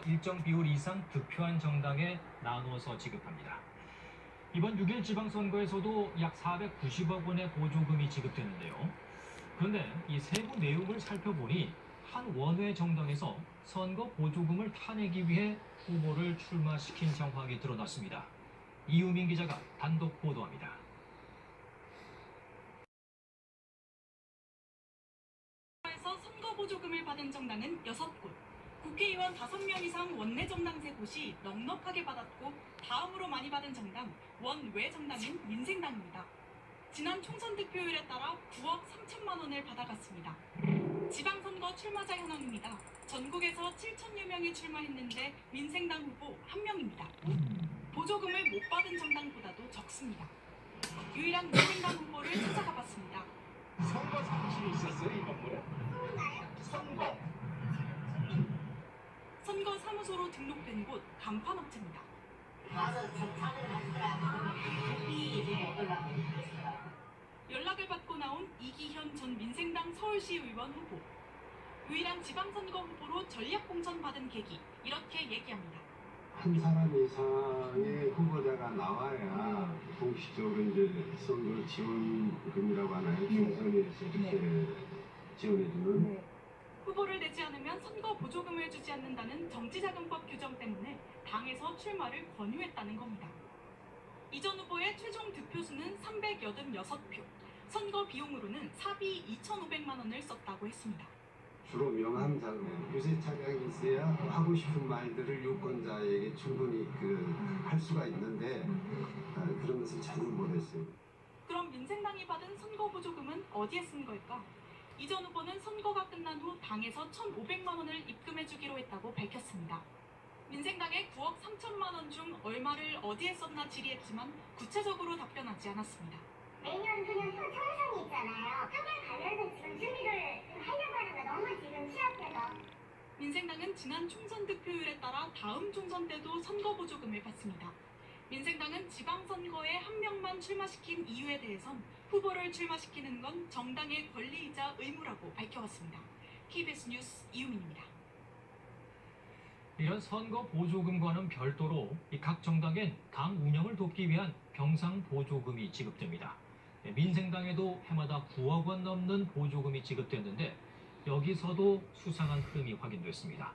일정 비율 이상 득표한 정당에 나눠서 지급합니다. 이번 6일 지방선거에서도 약 490억 원의 보조금이 지급되는데요. 그런데 이 세부 내용을 살펴보니 한 원외 정당에서 선거 보조금을 타내기 위해 후보를 출마시킨 정황이 드러났습니다. 이유민 기자가 단독 보도합니다. 에서 선거 보조금을 받은 정당은 6곳, 국회의원 5명 이상 원내 정당 3곳이 넉넉하게 받았고 다음으로 많이 받은 정당, 원외 정당인 민생당입니다. 지난 총선 득표율에 따라 9억 3천만 원을 받아갔습니다. 지방선거 출마자 현황입니다. 전국에서 7천여 명이 출마했는데 민생당 후보 1명입니다. 보조금을 못 받은 정당보다도 적습니다. 유일한 민생당 후보를 찾아가 봤습니다. 선거 상식이 있었어요, 이 건물에? 선거 사무소로 등록된 곳 간판업체입니다. 연락을 받고 나온 이기현 전 민생당 서울시 의원 후보. 유일한 지방선거 후보로 전략공천 받은 계기, 이렇게 얘기합니다. 한 사람 이상의 후보자가 나와야 공식적으로 이제 선거 지원금이라고 하나요? 총선에서 이렇게 지원해주는. 후보를 내지 않으면 선거 보조금을 주지 않는다는 정치자금법 규정 때문에 당에서 출마를 권유했다는 겁니다. 이전 후보의 최종 득표수는 386표, 선거 비용으로는 사비 2,500만 원을 썼다고 했습니다. 주로 명함 작업, 유세 차량이 있어야 하고 싶은 말들을 유권자에게 충분히 할 수가 있는데 그런 것을 전혀 못했어요. 그럼 민생당이 받은 선거 보조금은 어디에 쓴 걸까? 이전 후보는 선거가 끝난 후 당에서 1,500만 원을 입금해주기로 했다고 밝혔습니다. 민생당의 9억 3천만 원 중 얼마를 어디에 썼나 질의했지만 구체적으로 답변하지 않았습니다. 매년 그냥 총선이 있잖아요. 한번 가면서 지금 준비를 하려고 하는 거 너무 지금 취약해서. 민생당은 지난 총선 득표율에 따라 다음 총선 때도 선거 보조금을 받습니다. 민생당은 지방선거에 한 명만 출마시킨 이유에 대해선 후보를 출마시키는 건 정당의 권리이자 의무라고 밝혀왔습니다. KBS 뉴스 이유민입니다. 이런 선거 보조금과는 별도로 각 정당엔 당 운영을 돕기 위한 병상 보조금이 지급됩니다. 민생당에도 해마다 9억 원 넘는 보조금이 지급됐는데 여기서도 수상한 흐름이 확인됐습니다.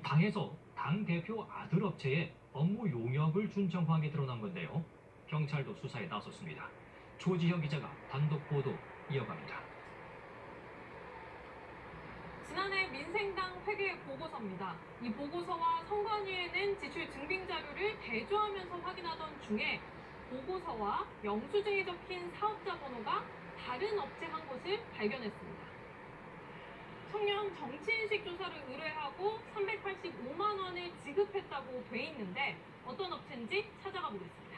당에서 당대표 아들 업체에 업무 용역을 준 정황이 드러난 건데요. 경찰도 수사에 나섰습니다. 조지혁 기자가 단독 보도 이어갑니다. 지난해 민생당 회계 보고서입니다. 이 보고서와 선관위에 낸 지출 증빙 자료를 대조하면서 확인하던 중에 보고서와 영수증에 적힌 사업자 번호가 다른 업체 한 곳을 발견했습니다. 청년 정치인식 조사를 의뢰하고 385만 원을 지급했다고 돼 있는데 어떤 업체인지 찾아가 보겠습니다.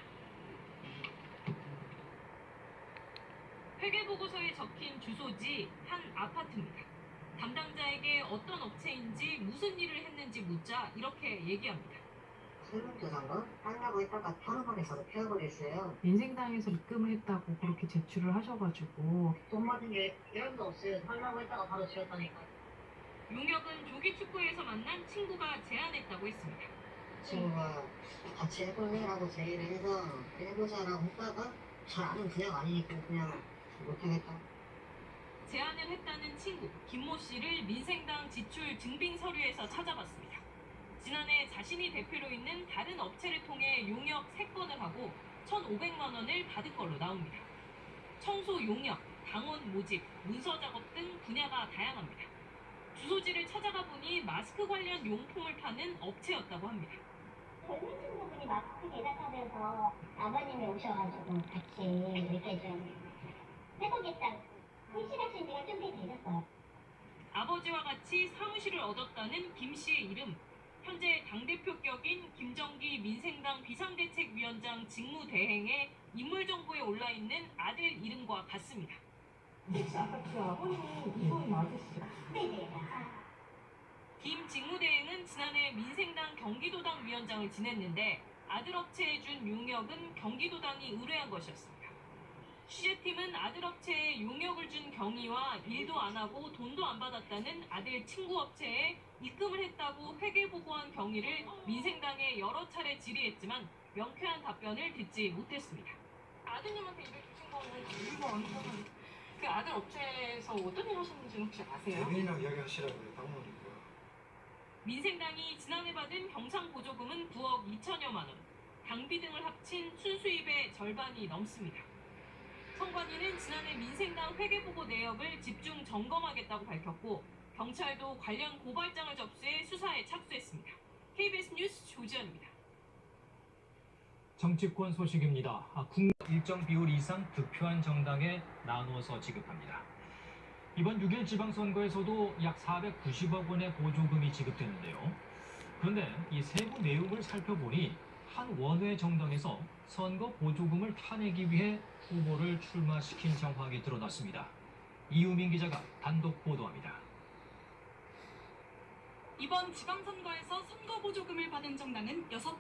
회계보고서에 적힌 주소지 한 아파트입니다. 담당자에게 어떤 업체인지 무슨 일을 했는지 묻자 이렇게 얘기합니다. 설문조사인가? 한다고 했다가 하루만에 피워버렸어요. 민생당에서 입금을 했다고 그렇게 제출을 하셔가지고 돈 받은 게 1원도 없어요. 하려고 했다가 바로 지웠다니까. 용역은 조기축구에서 만난 친구가 제안했다고 했습니다. 친구가 같이 해볼래라고 제의를 해서 해보자라고 했다가 잘 아는 분야가 아니니까 그냥 못하겠다. 제안을 했다는 친구 김모 씨를 민생당 지출 증빙 서류에서 찾아봤습니다. 지난해 자신이 대표로 있는 다른 업체를 통해 용역 3건을 하고 1,500만 원을 받은 걸로 나옵니다. 청소 용역, 당원 모집, 문서 작업 등 분야가 다양합니다. 주소지를 찾아가 보니 마스크 관련 용품을 파는 업체였다고 합니다. 젊은 친구분이 마스크 제작하면서 아버님이 오셔가지고 같이 이렇게 좀 해보겠다고 확실하신 지가 좀 되셨어요. 아버지와 같이 사무실을 얻었다는 김 씨의 이름, 현재 당대표 격인 김정기 민생당 비상대책위원장 직무대행에 인물정보에 올라있는 아들 이름과 같습니다. 혹시 아파트 아버님이 이분 맞으시죠? 네네. 김 직무대행은 지난해 민생당 경기도당 위원장을 지냈는데 아들 업체에 준 용역은 경기도당이 의뢰한 것이었습니다. 취재팀은 아들 업체에 용역을 준 경위와 일도 안 하고 돈도 안 받았다는 아들 친구 업체에 입금을 했다고 회계 보고한 경위를 민생당에 여러 차례 질의했지만 명쾌한 답변을 듣지 못했습니다. 아드님한테 일을 주신 거는 이유가 어느 거는 그 아들 업체에서 어떤 일 하셨는지 혹시 아세요? 본인이랑 이야기하시라고요, 당무니까. 민생당이 지난해 받은 경상 보조금은 9억 2천여만 원, 당비 등을 합친 순수입의 절반이 넘습니다. 선관위는 지난해 민생당 회계보고 내역을 집중 점검하겠다고 밝혔고 경찰도 관련 고발장을 접수해 수사에 착수했습니다. KBS 뉴스 조지현입니다. 정치권 소식입니다. 국내 일정 비율 이상 득표한 정당에 나눠서 지급합니다. 이번 6일 지방선거에서도 약 490억 원의 보조금이 지급됐는데요. 그런데 이 세부 내용을 살펴보니 한 원외 정당에서 선거 보조금을 타내기 위해 후보를 출마시킨 정황이 드러났습니다. 이유민 기자가 단독 보도합니다. 이번 지방선거에서 선거 보조금을 받은 정당은 6곳,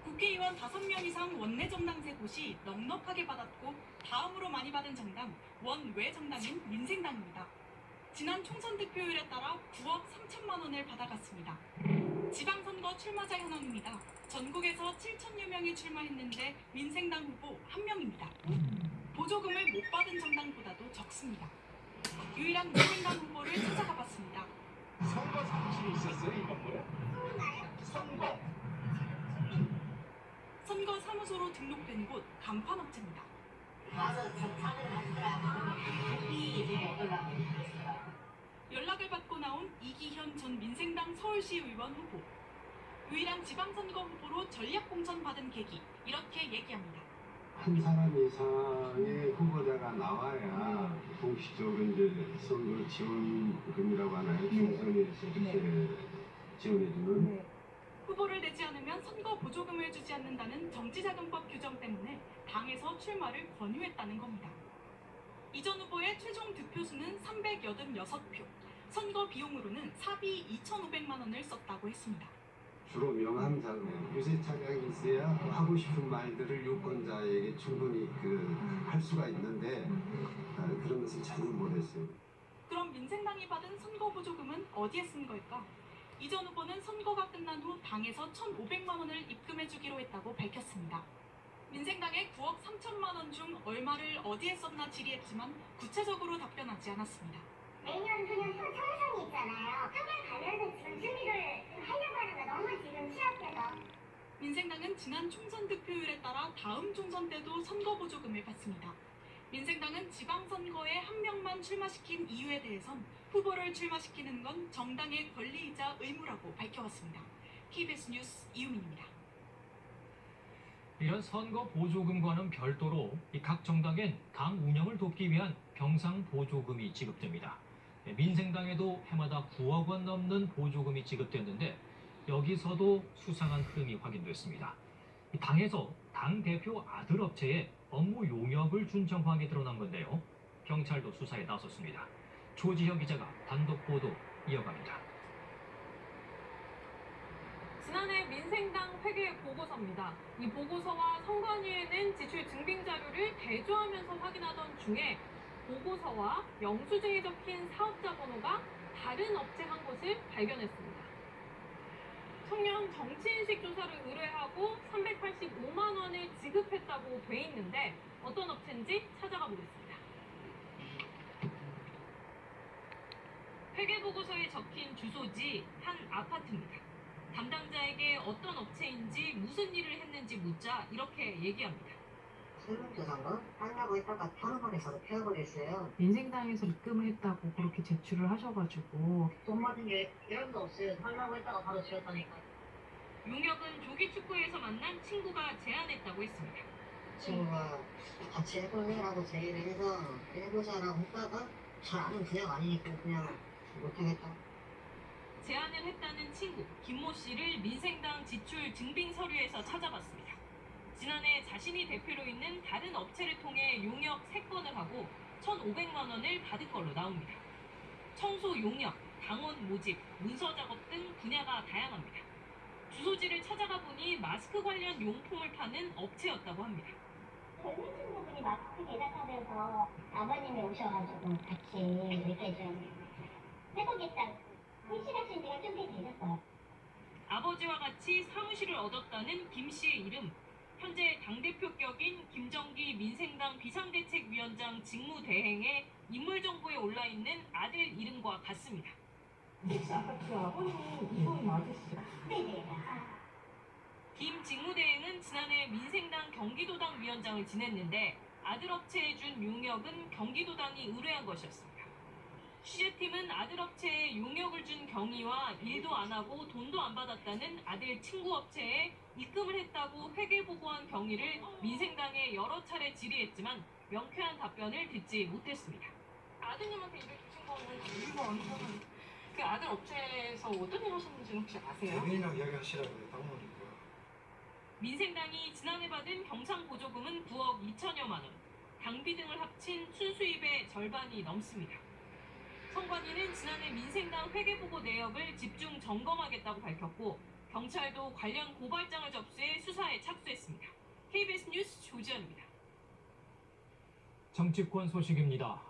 국회의원 5명 이상 원내 정당 3곳이 넉넉하게 받았고 다음으로 많이 받은 정당, 원외 정당인 민생당입니다. 지난 총선 득표율에 따라 9억 3천만 원을 받아갔습니다. 지방선거 출마자 현황입니다. 전국에서 7천여 명이 출마했는데 민생당 후보 1명입니다. 보조금을 못 받은 정당보다도 적습니다. 유일한 민생당 후보를 찾아가 봤습니다. 선거 상실이 있었어요, 이 건물에? 선거. 선거 사무소로 등록된 곳 간판업체입니다. 연락을 받고 나온 이기현 전 민생당 서울시 의원 후보. 유일한 지방선거 후보로 전략공천 받은 계기, 이렇게 얘기합니다. 한 사람 이상의 후보자가 나와야 공식적으로 이제 선거 지원금이라고 하나요? 총선에서 이렇게 지원해주는. 후보를 내지 않으면 선거 보조금을 주지 않는다는 정치자금법 규정 때문에 당에서 출마를 권유했다는 겁니다. 이전 후보의 최종 득표수는 386표, 선거 비용으로는 사비 2,500만 원을 썼다고 했습니다. 주로 명함 작업, 유세 차량이 있어야 하고 싶은 말들을 유권자에게 충분히 할 수가 있는데 그런 것을 전혀 못했어요. 그럼 민생당이 받은 선거 보조금은 어디에 쓴 걸까? 이전 후보는 선거가 끝난 후 당에서 1,500만 원을 입금해 주기로 했다고 밝혔습니다. 민생당의 9억 3천만 원 중 얼마를 어디에 썼나 질의했지만 구체적으로 답변하지 않았습니다. 매년 그냥 총선이 있잖아요. 한번 가면서 지금 준비를 하려고 하는 거 너무 지금 취약해서. 민생당은 지난 총선 득표율에 따라 다음 총선 때도 선거 보조금을 받습니다. 민생당은 지방선거에 한 명만 출마시킨 이유에 대해선 후보를 출마시키는 건 정당의 권리이자 의무라고 밝혀왔습니다. KBS 뉴스 이유민입니다. 이런 선거 보조금과는 별도로 각 정당엔 당 운영을 돕기 위한 병상 보조금이 지급됩니다. 민생당에도 해마다 9억 원 넘는 보조금이 지급됐는데 여기서도 수상한 흐름이 확인됐습니다. 당에서 당 대표 아들 업체에 업무 용역을 준 정황이 드러난 건데요. 경찰도 수사에 나섰습니다. 조지현 기자가 단독 보도 이어갑니다. 지난해 민생당 회계 보고서입니다. 이 보고서와 선관위에는 지출 증빙 자료를 대조하면서 확인하던 중에 보고서와 영수증에 적힌 사업자 번호가 다른 업체 한 곳을 발견했습니다. 청년 정치인식 조사를 의뢰하고 385만 원을 지급했다고 돼 있는데 어떤 업체인지 찾아가 보겠습니다. 회계보고서에 적힌 주소지 한 아파트입니다. 담당자에게 어떤 업체인지 무슨 일을 했는지 묻자 이렇게 얘기합니다. 설문조사인가? 한다고 했다가 편의점에서 폐업을했어요. 민생당에서 입금을 했다고 그렇게 제출을 하셔가지고 돈 받은 게 이런 거 없어요. 하려고 했다가 바로 지웠다니까. 용역은 조기축구에서 만난 친구가 제안했다고 했습니다. 친구가 같이 해볼래라고 제의를 해서 해보자라고 했다가 잘 아는 분야가 아니니까 그냥 못하겠다. 제안을 했다는 친구 김모 씨를 민생당 지출 증빙 서류에서 찾아봤습니다. 지난해 자신이 대표로 있는 다른 업체를 통해 용역 3건을 하고 1,500만 원을 받은 걸로 나옵니다. 청소 용역, 당원 모집, 문서 작업 등 분야가 다양합니다. 주소지를 찾아가 보니 마스크 관련 용품을 파는 업체였다고 합니다. 젊은 친구분이 마스크 제작하면서 아버님이 오셔가지고 같이 이렇게 좀 해보겠다고 회식하신 지가 좀 되셨어요. 아버지와 같이 사무실을 얻었다는 김 씨의 이름. 현재 당대표 격인 김정기 민생당 비상대책위원장 직무대행에 인물정보에 올라있는 아들 이름과 같습니다. 혹시 아까 그 아버님 이분 맞으시죠? 네네. 김 직무대행은 지난해 민생당 경기도당 위원장을 지냈는데 아들 업체에 준 용역은 경기도당이 의뢰한 것이었습니다. 취재팀은 아들 업체에 용역을 준 경위와 일도 안 하고 돈도 안 받았다는 아들 친구 업체에 입금을 했다고 회계보고한 경위를 민생당에 여러 차례 질의했지만 명쾌한 답변을 듣지 못했습니다. 아드님한테 일을 주신 거는 이유가 아니잖아요. 그 아들 업체에서 어떤 일 하셨는지 혹시 아세요? 대변인이랑 이야기하시라고요. 당무니까. 민생당이 지난해 받은 경상보조금은 9억 2천여만 원, 당비 등을 합친 순수입의 절반이 넘습니다. 선관위는 지난해 민생당 회계보고 내역을 집중 점검하겠다고 밝혔고 경찰도 관련 고발장을 접수해 수사에 착수했습니다. KBS 뉴스 조지현입니다. 정치권 소식입니다.